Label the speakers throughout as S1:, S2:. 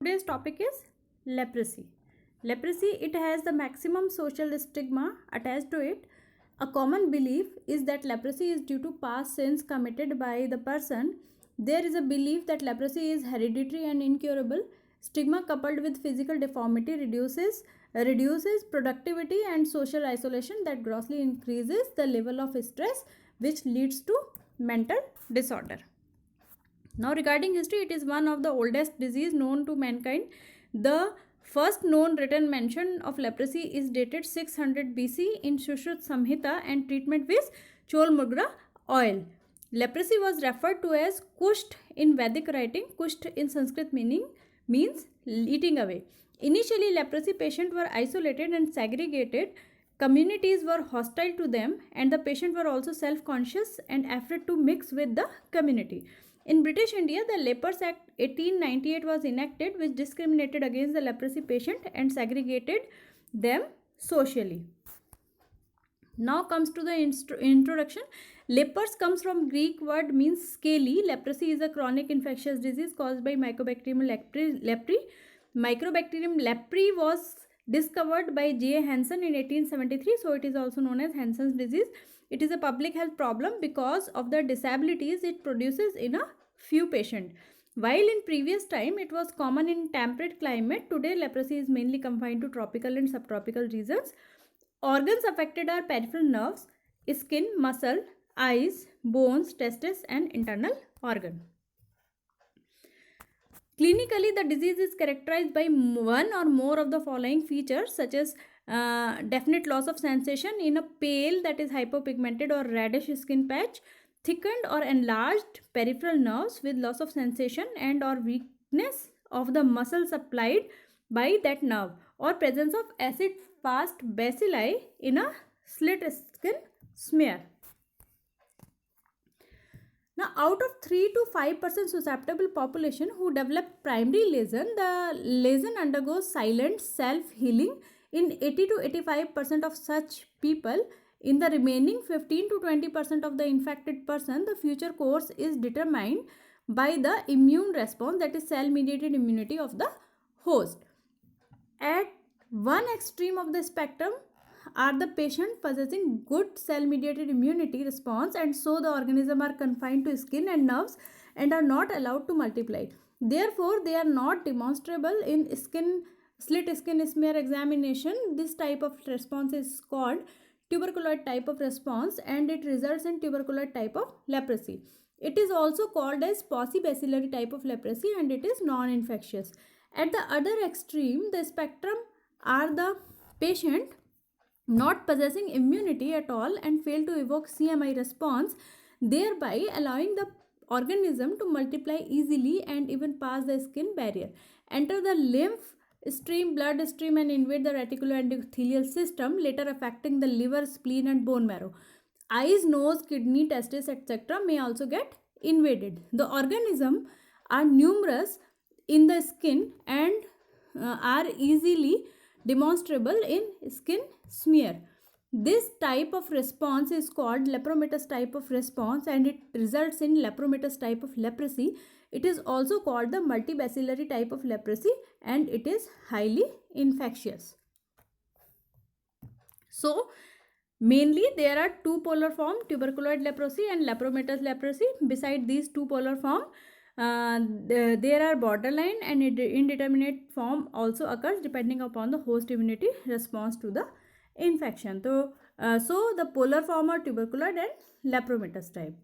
S1: Today's topic is leprosy. Leprosy, it has the maximum social stigma attached to it. A common belief is that leprosy is due to past sins committed by the person. There is a belief that leprosy is hereditary and incurable. Stigma coupled with physical deformity reduces productivity and social isolation that grossly increases the level of stress, which leads to mental disorder. Now, regarding history, it is one of the oldest disease known to mankind. The first known written mention of leprosy is dated 600 BC in Sushruta Samhita and treatment with Cholmurga oil. Leprosy was referred to as Kusht in Vedic writing. Kusht in Sanskrit means eating away. Initially, leprosy patients were isolated and segregated. Communities were hostile to them, and the patients were also self-conscious and afraid to mix with the community. In British India, the Lepers Act 1898 was enacted, which discriminated against the leprosy patient and segregated them socially. Now comes to the introduction. Lepers comes from Greek word means scaly. Leprosy is a chronic infectious disease caused by Mycobacterium leprae. Mycobacterium leprae was discovered by J. Hansen in 1873, so it is also known as Hansen's disease. It is a public health problem because of the disabilities it produces in a few patients. While in previous time it was common in temperate climate, today leprosy is mainly confined to tropical and subtropical regions. Organs affected are peripheral nerves, skin, muscle, eyes, bones, testes, and internal organ. Clinically, the disease is characterized by one or more of the following features, such as definite loss of sensation in a pale, that is hypopigmented or reddish skin patch, thickened or enlarged peripheral nerves with loss of sensation and or weakness of the muscle supplied by that nerve, or presence of acid-fast bacilli in a slit skin smear. Now, out of 3 to 5% susceptible population who develop primary lesion, the lesion undergoes silent self-healing in 80 to 85% of such people. In the remaining 15 to 20% of the infected person, the future course is determined by the immune response, that is cell-mediated immunity of the host. At one extreme of the spectrum are the patient possessing good cell-mediated immunity response, and so the organism are confined to skin and nerves and are not allowed to multiply. Therefore, they are not demonstrable in slit skin smear examination. This type of response is called tuberculoid type of response, and it results in tuberculoid type of leprosy. It is also called as paucibacillary type of leprosy, and it is non-infectious. At the other extreme, the spectrum are the patient not possessing immunity at all and fail to evoke CMI response, thereby allowing the organism to multiply easily and even pass the skin barrier, enter the lymph stream, blood stream, and invade the reticuloendothelial system, later affecting the liver, spleen, and bone marrow. Eyes, nose, kidney, testes, etc. may also get invaded. The organisms are numerous in the skin and are easily demonstrable in skin smear. This type of response is called lepromatous type of response, and it results in lepromatous type of leprosy. It is also called the multibacillary type of leprosy, and it is highly infectious. So, mainly there are two polar forms, tuberculoid leprosy and lepromatous leprosy. Beside these two polar forms, there are borderline and indeterminate form also occurs depending upon the host immunity response to the infection. So the polar form are tuberculoid and lepromatous type.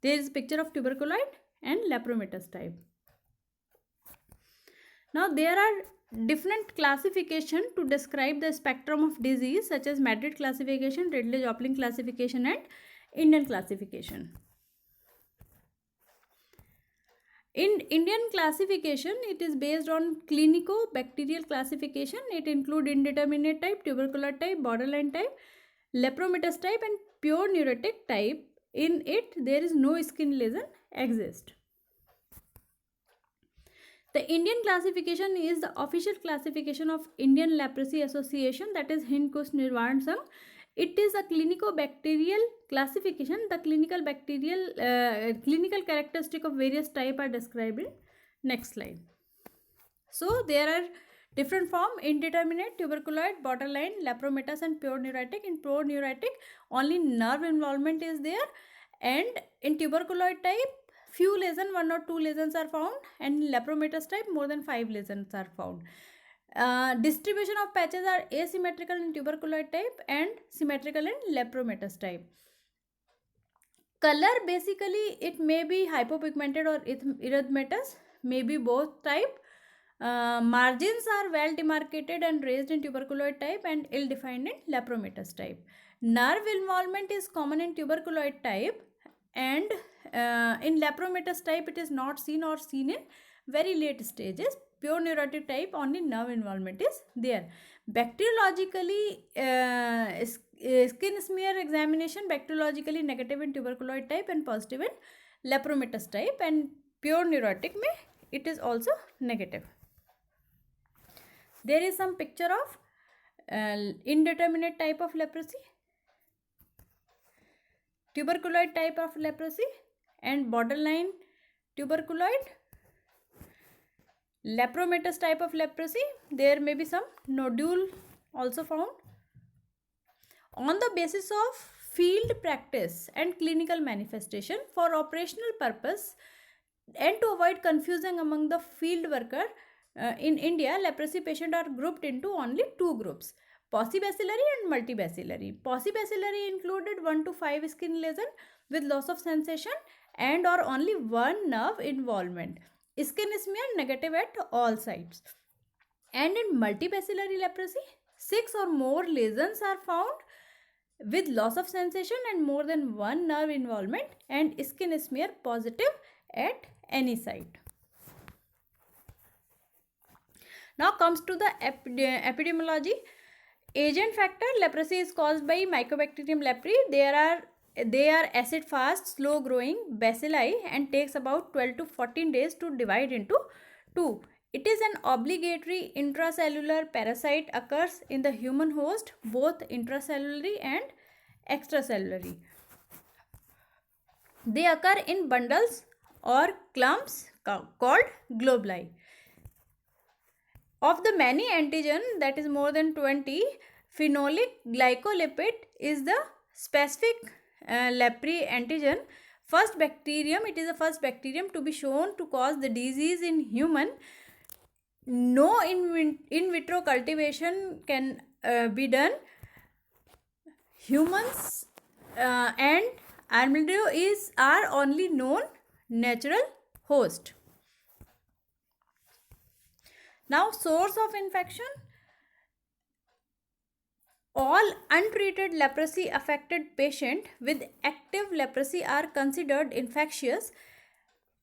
S1: There is a picture of tuberculoid and lepromatous type. Now there are different classification to describe the spectrum of disease, such as Madrid classification, Ridley-Joplin classification, and Indian classification. In Indian classification, it is based on clinico-bacterial classification. It includes indeterminate type, tuberculoid type, borderline type, lepromatous type, and pure neurotic type. In it, there is no skin lesion exist. The Indian classification is the official classification of Indian Leprosy Association, that is Hind Kush Nirvan Sangh. It is a clinico-bacterial classification. The clinical characteristic of various type are described in next slide. So there are different form: indeterminate, tuberculoid, borderline, lepromatous, and pure neuritic. In pure neuritic, only nerve involvement is there, and in tuberculoid type, few lesions, 1 or 2 lesions are found, and in lepromatous type, more than 5 lesions are found. Distribution of patches are asymmetrical in tuberculoid type and symmetrical in lepromatous type. Color, basically it may be hypopigmented or erythematous, maybe both type. Margins are well demarcated and raised in tuberculoid type and ill defined in lepromatous type. Nerve involvement is common in tuberculoid type, and in lepromatous type it is not seen or seen in very late stages. Pure neurotic type, only nerve involvement is there. Bacteriologically, skin smear examination, bacteriologically negative in tuberculoid type and positive in lepromatous type, and pure neurotic may it is also negative. There is some picture of indeterminate type of leprosy, tuberculoid type of leprosy, and borderline tuberculoid. Lepromatous type of leprosy, there may be some nodule also found. On the basis of field practice and clinical manifestation, for operational purpose and to avoid confusion among the field worker, in India, leprosy patients are grouped into only 2 groups: paucibacillary and multibacillary. Paucibacillary included 1 to 5 skin lesion with loss of sensation and or only one nerve involvement. Skin smear negative at all sites. And in multibacillary leprosy, 6 or more lesions are found with loss of sensation and more than one nerve involvement, and skin smear positive at any site. Now comes to the epidemiology. Agent factor: leprosy is caused by Mycobacterium leprae. They are acid fast, slow growing bacilli and takes about 12 to 14 days to divide into 2. It is an obligatory intracellular parasite, occurs in the human host, both intracellularly and extracellularly. They occur in bundles or clumps called globuli. Of the many antigen, that is more than 20, phenolic glycolipid is the specific leprae antigen. First bacterium, it is the first bacterium to be shown to cause the disease in human. No in vitro cultivation can be done. Humans and armadillo are only known natural host. Now, source of infection: all untreated leprosy affected patient with active leprosy are considered infectious.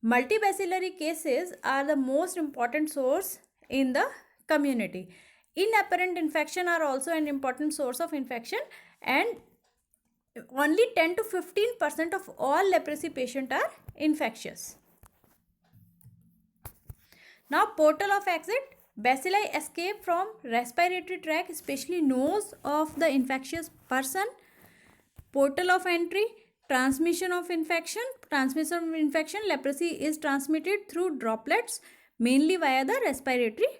S1: Multibacillary cases are the most important source in the community. Inapparent infection are also an important source of infection, and only 10 to 15% of all leprosy patients are infectious. Now, portal of exit: bacilli escape from respiratory tract, especially nose of the infectious person. Portal of entry: transmission of infection. Leprosy is transmitted through droplets, mainly via the respiratory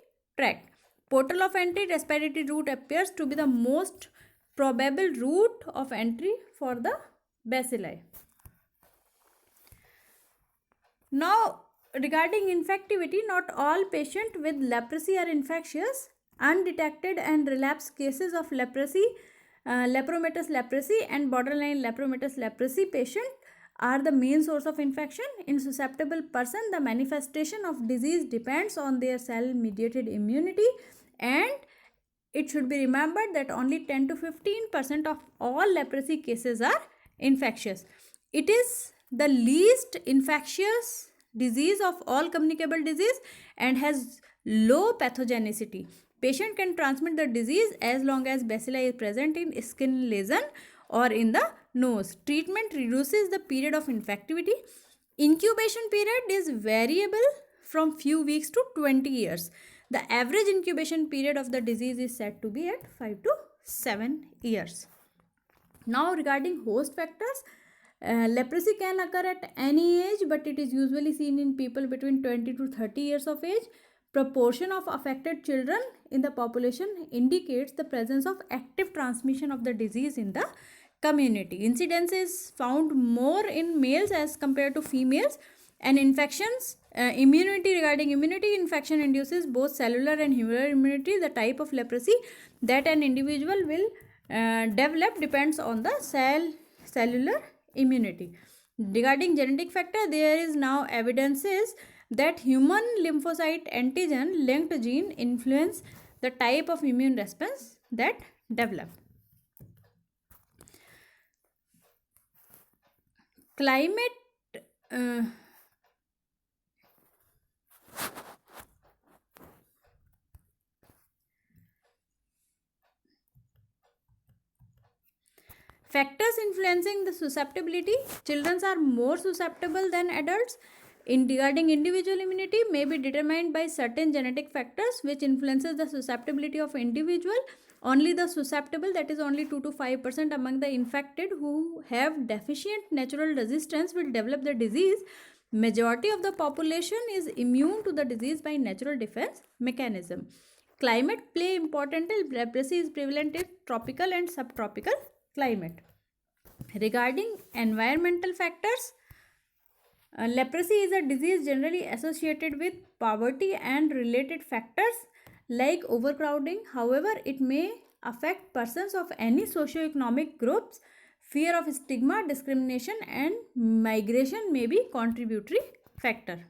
S1: tract. Portal of entry: respiratory route appears to be the most probable route of entry for the bacilli. Now, regarding infectivity, not all patients with leprosy are infectious. Undetected and relapsed cases of leprosy, lepromatous leprosy and borderline lepromatous leprosy patient are the main source of infection. In susceptible person, the manifestation of disease depends on their cell-mediated immunity, and it should be remembered that only 10 to 15% of all leprosy cases are infectious. It is the least infectious disease of all communicable disease and has low pathogenicity. Patient can transmit the disease as long as bacilli is present in skin lesion or in the nose. Treatment reduces the period of infectivity. Incubation period is variable from few weeks to 20 years. The average incubation period of the disease is said to be at 5 to 7 years. Now, regarding host factors, leprosy can occur at any age, but it is usually seen in people between 20 to 30 years of age. proportion of affected children in the population indicates the presence of active transmission of the disease in the community. Incidence is found more in males as compared to females, and infections, regarding immunity, infection induces both cellular and humoral immunity. The type of leprosy that an individual will develop depends on the cellular immunity. Regarding genetic factor, there is now evidences that human lymphocyte antigen linked gene influence the type of immune response that develop. Climate factors influencing the susceptibility. Children are more susceptible than adults. Regarding individual immunity may be determined by certain genetic factors which influences the susceptibility of individual. Only the susceptible, that is only 2 to 5% among the infected who have deficient natural resistance, will develop the disease. Majority of the population is immune to the disease by natural defense mechanism. Climate play important role. Leprosy is prevalent in tropical and subtropical climate. Regarding environmental factors, leprosy is a disease generally associated with poverty and related factors like overcrowding. However, it may affect persons of any socio-economic groups. Fear of stigma, discrimination and migration may be contributory factor.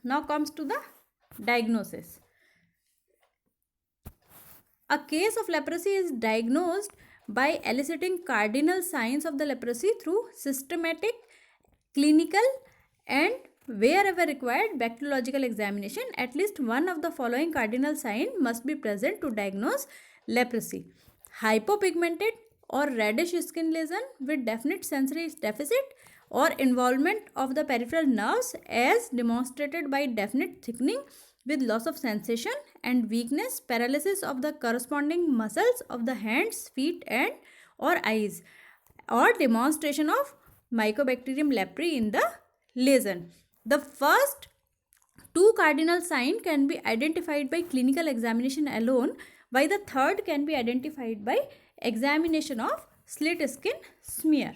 S1: Now comes to the diagnosis. A case of leprosy is diagnosed by eliciting cardinal signs of the leprosy through systematic, clinical and wherever required bacteriological examination. At least one of the following cardinal signs must be present to diagnose leprosy: hypopigmented or reddish skin lesion with definite sensory deficit or involvement of the peripheral nerves as demonstrated by definite thickening with loss of sensation and weakness, paralysis of the corresponding muscles of the hands, feet and or eyes, or demonstration of Mycobacterium leprae in the lesion. The first two cardinal signs can be identified by clinical examination alone, while the third can be identified by examination of slit skin smear.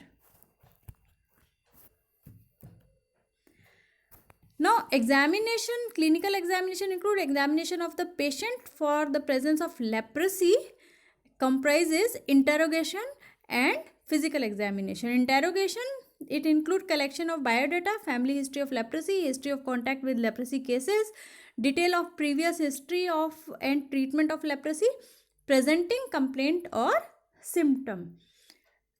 S1: Now, clinical examination include examination of the patient for the presence of leprosy, comprises interrogation and physical examination. Interrogation, it include collection of biodata, family history of leprosy, history of contact with leprosy cases, detail of previous history of and treatment of leprosy, presenting complaint or symptom.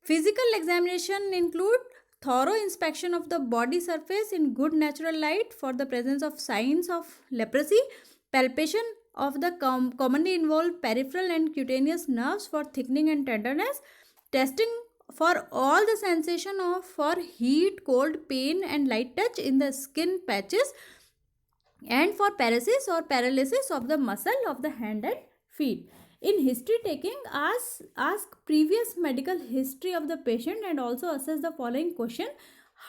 S1: Physical examination include thorough inspection of the body surface in good natural light for the presence of signs of leprosy, palpation of the commonly involved peripheral and cutaneous nerves for thickening and tenderness, testing for all the sensation of for heat, cold, pain and light touch in the skin patches, and for paresis or paralysis of the muscle of the hand and feet. In history taking, ask previous medical history of the patient and also assess the following question: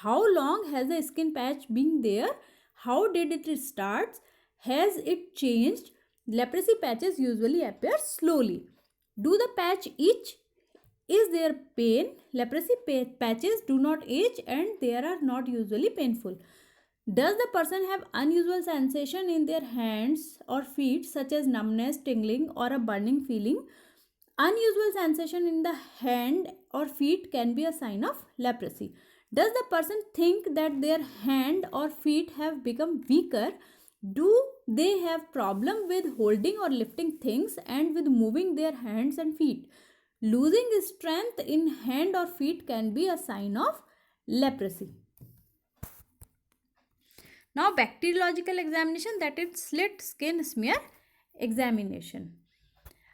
S1: how long has the skin patch been there? How did it start? Has it changed? Leprosy patches usually appear slowly. Do the patch itch? Is there pain? Leprosy patches do not itch and they are not usually painful. Does the person have unusual sensation in their hands or feet such as numbness, tingling or a burning feeling? Unusual sensation in the hand or feet can be a sign of leprosy. Does the person think that their hand or feet have become weaker? Do they have problem with holding or lifting things and with moving their hands and feet? Losing strength in hand or feet can be a sign of leprosy. Now, bacteriological examination, that is slit skin smear examination.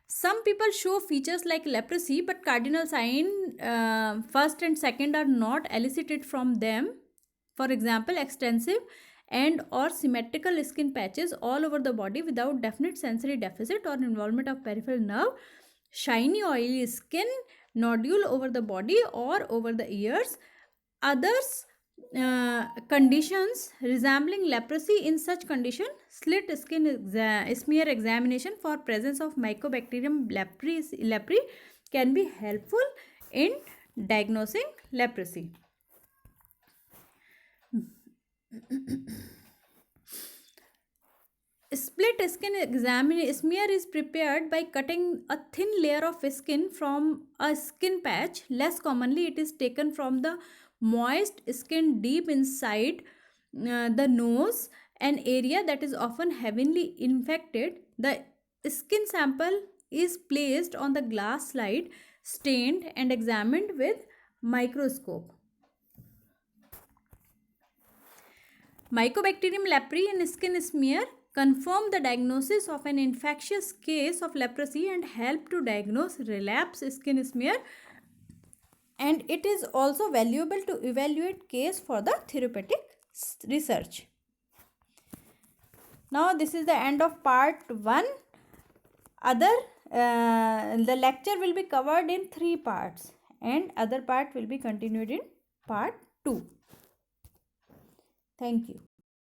S1: Some people show features like leprosy, but cardinal sign first and second are not elicited from them. For example, extensive and or symmetrical skin patches all over the body without definite sensory deficit or involvement of peripheral nerve, shiny oily skin, nodule over the body or over the ears. Others conditions resembling leprosy. In such condition, slit skin smear examination for presence of Mycobacterium leprae can be helpful in diagnosing leprosy. Split skin smear is prepared by cutting a thin layer of skin from a skin patch. Less commonly, it is taken from the moist skin deep inside the nose, an area that is often heavily infected. The skin sample is placed on the glass slide, stained, and examined with microscope. Mycobacterium leprae in skin smear confirm the diagnosis of an infectious case of leprosy and help to diagnose relapse skin smear, and it is also valuable to evaluate case for the therapeutic research. Now this is the end of part 1. The lecture will be covered in 3 parts and other part will be continued in part 2. Thank you.